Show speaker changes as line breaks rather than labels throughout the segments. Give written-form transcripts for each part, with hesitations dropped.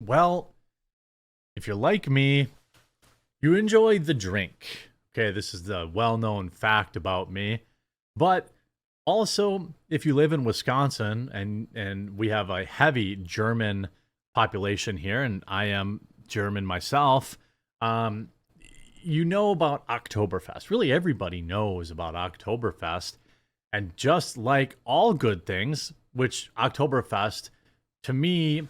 Well, if you're like me, you enjoy the drink. Okay, this is the well-known fact about me. But also, if you live in Wisconsin and we have a heavy German population here, and I am German myself, um, you know about Oktoberfest. Really, everybody knows about Oktoberfest. And just like all good things, which Oktoberfest to me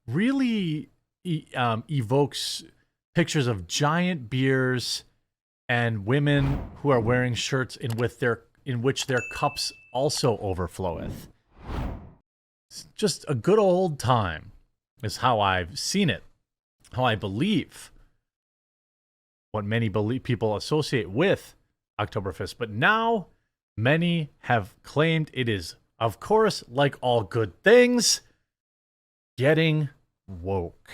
really evokes pictures of giant beers and women who are wearing shirts in which their cups also overfloweth. It's just a good old time is how I've seen it, how I believe what people associate with Oktoberfest. But now many have claimed it is, of course, like all good things, getting woke.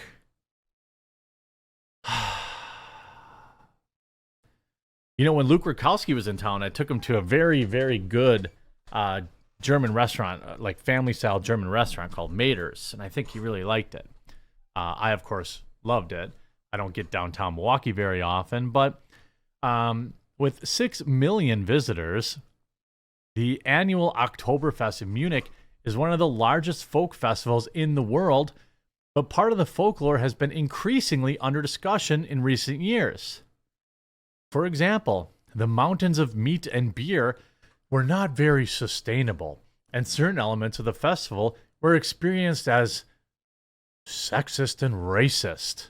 You know, when Luke Rakowski was in town, I took him to a very, very good German restaurant, like family-style German restaurant called Mater's, and I think he really liked it. I, of course, loved it. I don't get downtown Milwaukee very often, but with 6 million visitors, the annual Oktoberfest in Munich is one of the largest folk festivals in the world, but part of the folklore has been increasingly under discussion in recent years. For example, the mountains of meat and beer were not very sustainable, and certain elements of the festival were experienced as sexist and racist.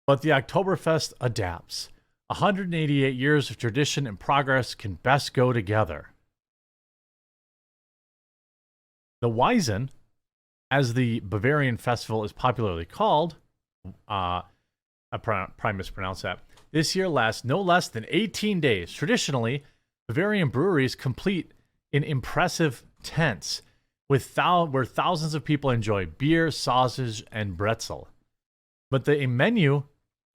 But the Oktoberfest adapts. 188 years of tradition and progress can best go together. The Weizen, as the Bavarian festival is popularly called, I probably mispronounced that, this year lasts no less than 18 days. Traditionally, Bavarian breweries complete in impressive tents where thousands of people enjoy beer, sausage, and bretzel. But the menu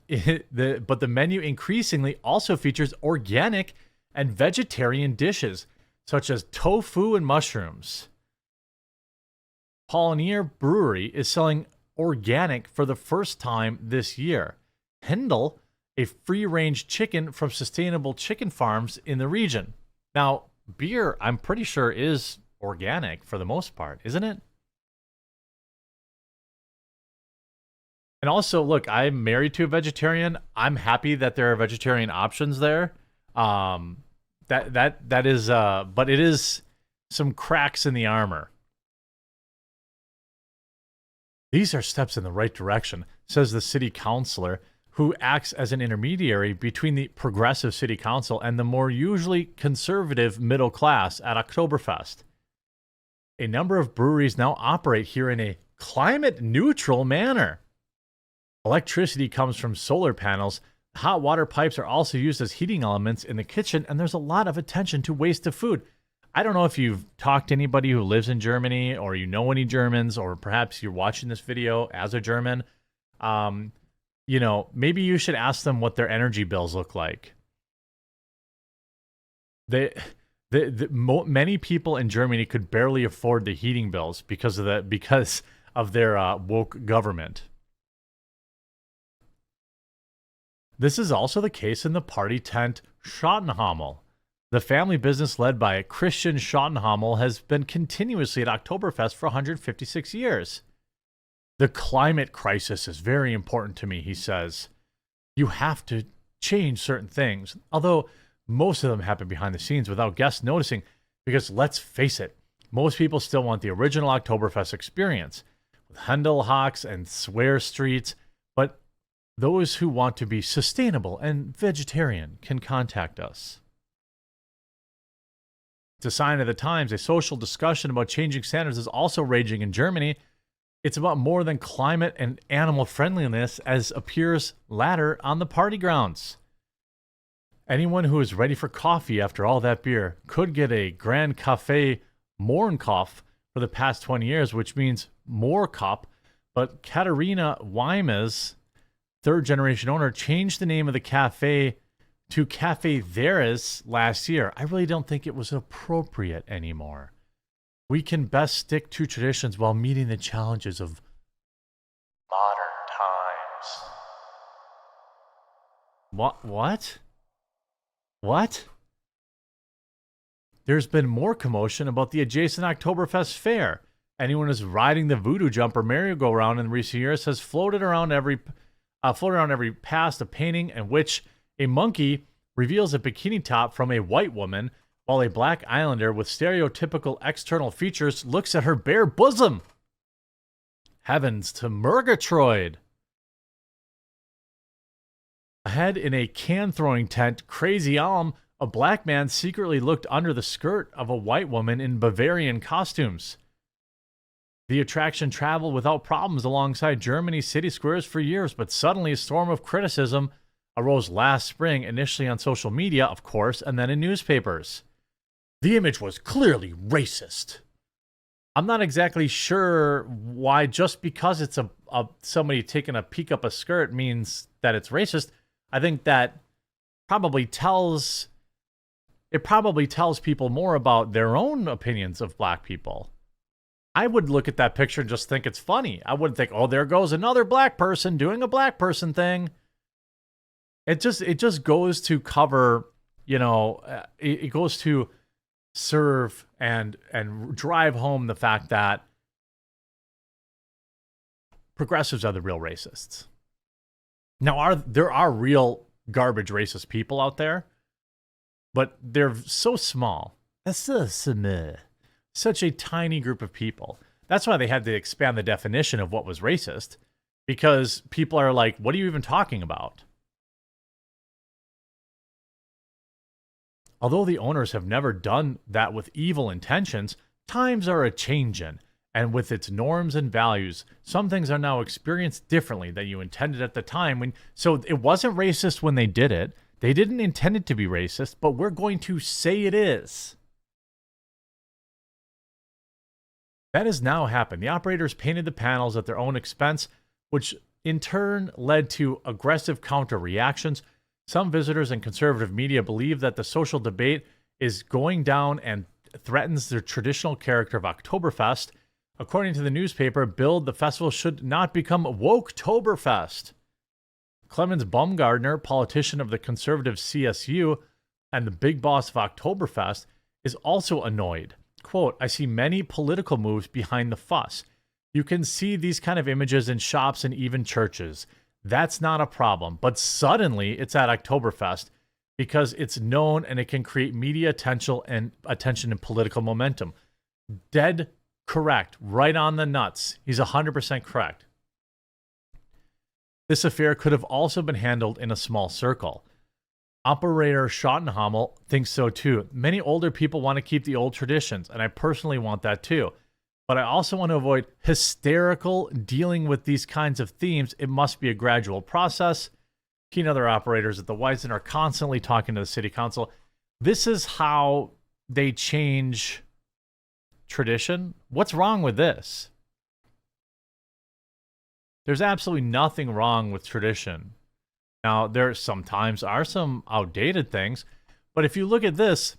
increasingly also features organic and vegetarian dishes, such as tofu and mushrooms. Paulinier Brewery is selling organic for the first time this year. Hendel, a free-range chicken from sustainable chicken farms in the region. Now, beer, I'm pretty sure, is organic for the most part, isn't it? And also, look, I'm married to a vegetarian. I'm happy that there are vegetarian options there. That is, but it is some cracks in the armor. These are steps in the right direction, says the city councilor, who acts as an intermediary between the progressive city council and the more usually conservative middle class at Oktoberfest. A number of breweries now operate here in a climate-neutral manner. Electricity comes from solar panels. Hot water pipes are also used as heating elements in the kitchen, and there's a lot of attention to waste of food. I don't know if you've talked to anybody who lives in Germany, or you know any Germans, or perhaps you're watching this video as a German. Maybe you should ask them what their energy bills look like. Many people in Germany could barely afford the heating bills because of their woke government. This is also the case in the party tent Schottenhamel. The family business led by Christian Schottenhamel has been continuously at Oktoberfest for 156 years. The climate crisis is very important to me, he says. You have to change certain things, although most of them happen behind the scenes without guests noticing, because let's face it, most people still want the original Oktoberfest experience, with Handelhocks and swear streets, but those who want to be sustainable and vegetarian can contact us. It's a sign of the times. A social discussion about changing standards is also raging in Germany. It's about more than climate and animal friendliness, as appears later on the party grounds. Anyone who is ready for coffee after all that beer could get a Grand Café Mohrenkopf for the past 20 years, which means more cup, but Katharina Weimes, third-generation owner, changed the name of the cafe to Cafe Theres last year. I really don't think it was appropriate anymore. We can best stick to traditions while meeting the challenges of What? What? What? There's been more commotion about the adjacent Oktoberfest fair. Anyone who's riding the voodoo jumper merry-go-round in recent years has floated around every past a painting in which a monkey reveals a bikini top from a white woman, while a black islander with stereotypical external features looks at her bare bosom. Heavens to Murgatroyd! Ahead in a can-throwing tent, Crazy Alm, a black man secretly looked under the skirt of a white woman in Bavarian costumes. The attraction traveled without problems alongside Germany's city squares for years, but suddenly a storm of criticism arose last spring, initially on social media, of course, and then in newspapers. The image was clearly racist. I'm not exactly sure why just because it's a somebody taking a peek up a skirt means that it's racist. I think that probably tells people more about their own opinions of black people. I would look at that picture and just think it's funny. I wouldn't think, oh, there goes another black person doing a black person thing. It just goes to cover, it goes to serve and drive home the fact that progressives are the real racists. Now, there are real garbage racist people out there, but they're so small. That's so small. Such a tiny group of people. That's why they had to expand the definition of what was racist, because people are like, what are you even talking about? Although the owners have never done that with evil intentions, times are a-changin', and with its norms and values, some things are now experienced differently than you intended at the time. So it wasn't racist when they did it. They didn't intend it to be racist, but we're going to say it is. That has now happened. The operators painted the panels at their own expense, which in turn led to aggressive counter-reactions. Some visitors and conservative media believe that the social debate is going down and threatens the traditional character of Oktoberfest. According to the newspaper, Bild, the festival should not become Woketoberfest. Clemens Baumgartner, politician of the conservative CSU and the big boss of Oktoberfest, is also annoyed. Quote, I see many political moves behind the fuss. You can see these kind of images in shops and even churches. That's not a problem. But suddenly it's at Oktoberfest because it's known and it can create media attention and political momentum. Dead correct. Right on the nuts. He's 100% correct. This affair could have also been handled in a small circle. Operator Schottenhamel thinks so too. Many older people want to keep the old traditions, and I personally want that too. But I also want to avoid hysterical dealing with these kinds of themes. It must be a gradual process. He and other operators at the Weizen are constantly talking to the city council. This is how they change tradition. What's wrong with this? There's absolutely nothing wrong with tradition. Now, there sometimes are some outdated things, but if you look at this,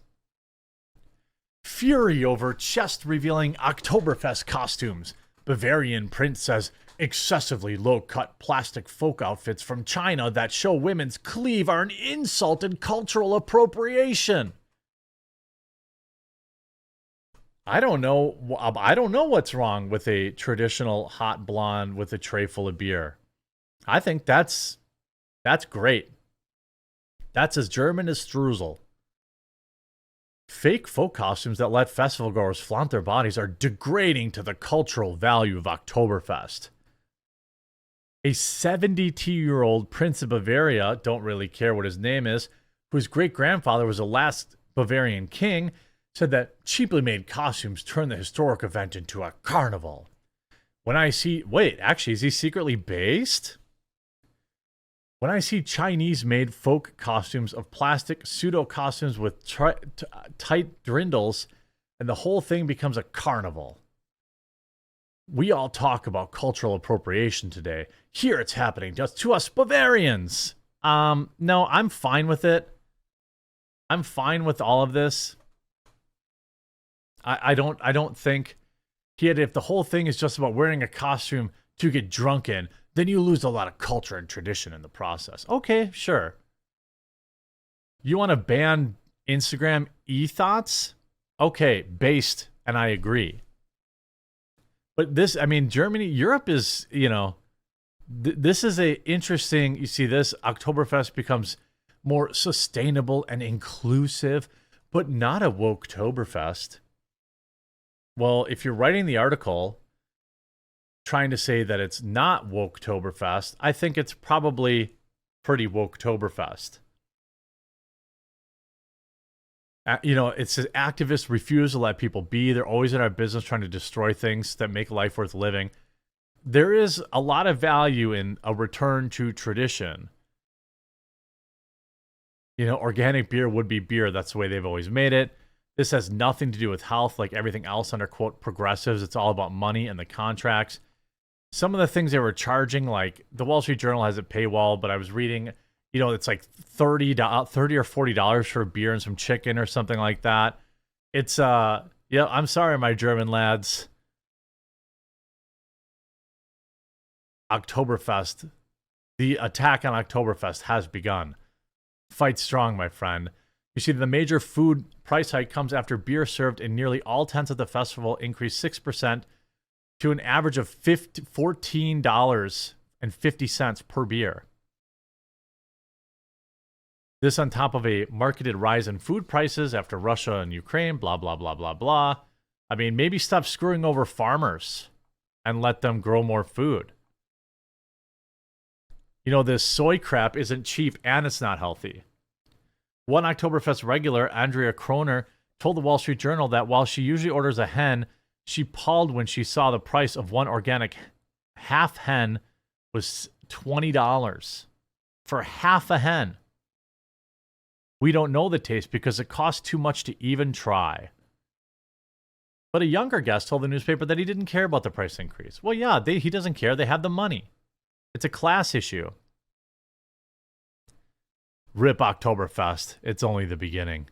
fury over chest revealing Oktoberfest costumes. Bavarian prince says excessively low-cut plastic folk outfits from China that show women's cleave are an insult and cultural appropriation. I don't know what's wrong with a traditional hot blonde with a tray full of beer. I think that's great. That's as German as streusel. Fake folk costumes that let festival goers flaunt their bodies are degrading to the cultural value of Oktoberfest. A 72-year-old prince of Bavaria, don't really care what his name is, whose great-grandfather was the last Bavarian king, said that cheaply made costumes turn the historic event into a carnival. Wait, actually, is he secretly based? When I see Chinese-made folk costumes of plastic pseudo-costumes with tight drindles, and the whole thing becomes a carnival. We all talk about cultural appropriation today. Here it's happening just to us Bavarians. No, I'm fine with it. I'm fine with all of this. I don't think if the whole thing is just about wearing a costume to get drunk in, then you lose a lot of culture and tradition in the process. Okay, sure. You want to ban Instagram e-thoughts? Okay, based, and I agree. But this, I mean, Germany, Europe is, this is a interesting, you see this, Oktoberfest becomes more sustainable and inclusive, but not a Woketoberfest. Well, if you're writing the article trying to say that it's not Woketoberfest, I think it's probably pretty Woketoberfest. It's an activist refuse to let people be. They're always in our business trying to destroy things that make life worth living. There is a lot of value in a return to tradition. Organic beer would be beer. That's the way they've always made it. This has nothing to do with health, like everything else under, quote, progressives. It's all about money and the contracts. Some of the things they were charging, like the Wall Street Journal has a paywall, but I was reading, it's like $30 or $40 for a beer and some chicken or something like that. It's, I'm sorry, my German lads. Oktoberfest. The attack on Oktoberfest has begun. Fight strong, my friend. You see, the major food price hike comes after beer served in nearly all tents at the festival increased 6% to an average of $14.50 per beer. This on top of a marketed rise in food prices after Russia and Ukraine, blah, blah, blah, blah, blah. I mean, maybe stop screwing over farmers and let them grow more food. This soy crap isn't cheap and it's not healthy. One Oktoberfest regular, Andrea Kroner, told the Wall Street Journal that while she usually orders a hen, she palled when she saw the price of one organic half hen was $20 for half a hen. We don't know the taste because it costs too much to even try. But a younger guest told the newspaper that he didn't care about the price increase. Well, yeah, he doesn't care. They have the money. It's a class issue. Rip Oktoberfest. It's only the beginning.